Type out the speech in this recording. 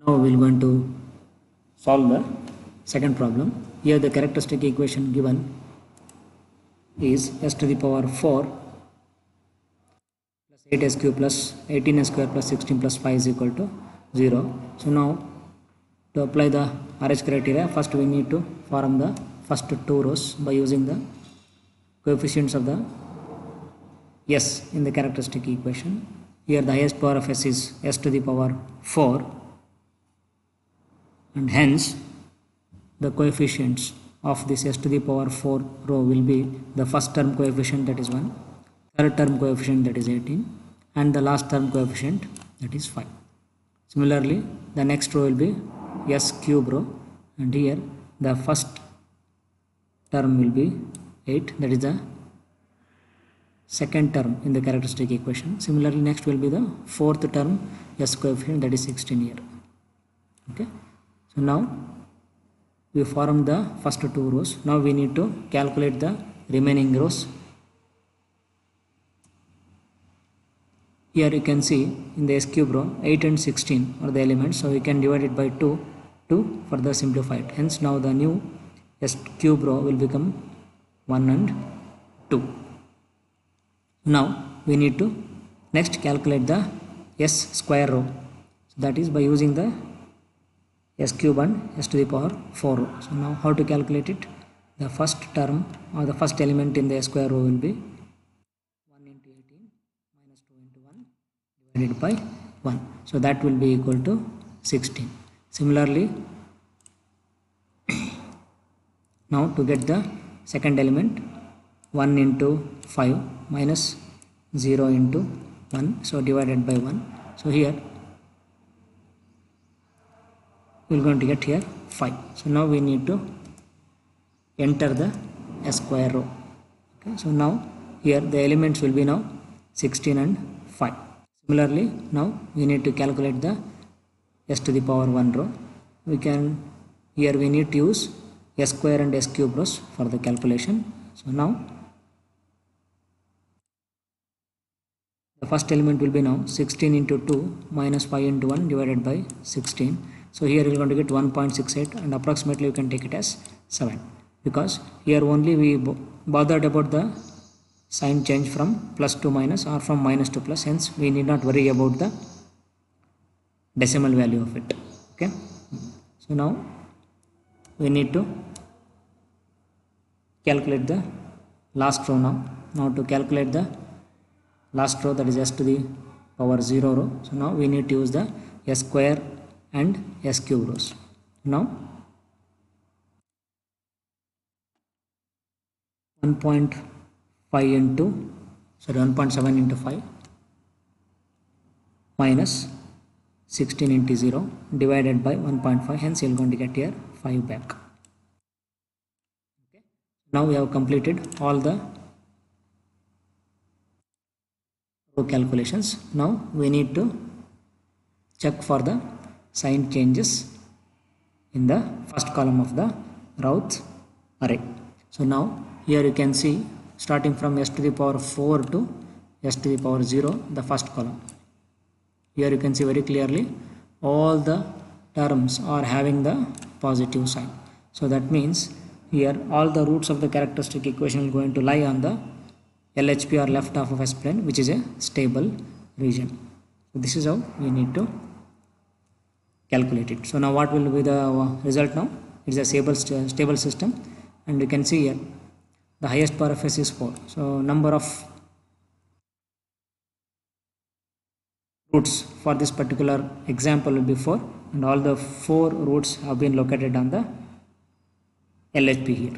Now we will going to solve the second problem. Here the characteristic equation given is s to the power 4 plus 8s cube plus 18s square plus 16 plus 5 is equal to 0. So now to apply the RH criteria, first we need to form the first two rows by using the coefficients of the s in the characteristic equation. Here the highest power of s is s to the power 4, and hence the coefficients of this s to the power 4 row will be the first term coefficient, that is 1, third term coefficient, that is 18, and the last term coefficient, that is 5. Similarly, the next row will be s cube row, and here the first term will be 8, that is the second term in the characteristic equation. Similarly, next will be the fourth term s coefficient, that is 16 here. Okay, so now we form the first two rows. Now we need to calculate the remaining rows. Here you can see in the s cube row 8 and 16 are the elements, so we can divide it by 2 to further simplify it. Hence now the new s cube row will become 1 and 2. Now we need to next calculate the s square row, so that is by using the s cube and s to the power 4 row. So now how to calculate it? The first term or the first element in the s square row will be 1 into 18 minus 2 into 1 divided by 1. So that will be equal to 16. Similarly, now to get the second element, 1 into 5 minus 0 into 1, so divided by 1. So here we are going to get here 5. So now we need to enter the s square row. Okay, so now here the elements will be now 16 and 5. Similarly, now we need to calculate the s to the power 1 row. We can, here we need to use s square and s cube rows for the calculation. So now the first element will be now 16 into 2 minus 5 into 1 divided by 16. So here we are going to get 1.68, and approximately you can take it as 7, because here only we bothered about the sign change from plus to minus or from minus to plus. Hence we need not worry about the decimal value of it. Okay, so now we need to calculate the last row. Now to calculate the last row, that is s to the power 0 row, so now we need to use the s square and s cube rows. Now 1.5 into 1.7 into 5 minus 16 into 0 divided by 1.5. Hence you are going to get here 5 back. Okay, now we have completed all the row calculations. Now we need to check for the sign changes in the first column of the Routh array. So now here you can see, starting from s to the power 4 to s to the power 0, the first column. Here you can see very clearly all the terms are having the positive sign. So that means here all the roots of the characteristic equation are going to lie on the LHP or left half of S plane, which is a stable region. So this is how we need to calculate it. So now what will be the result now? It is a stable system, and you can see here the highest power of s is 4. So number of roots for this particular example will be 4, and all the 4 roots have been located on the LHP here.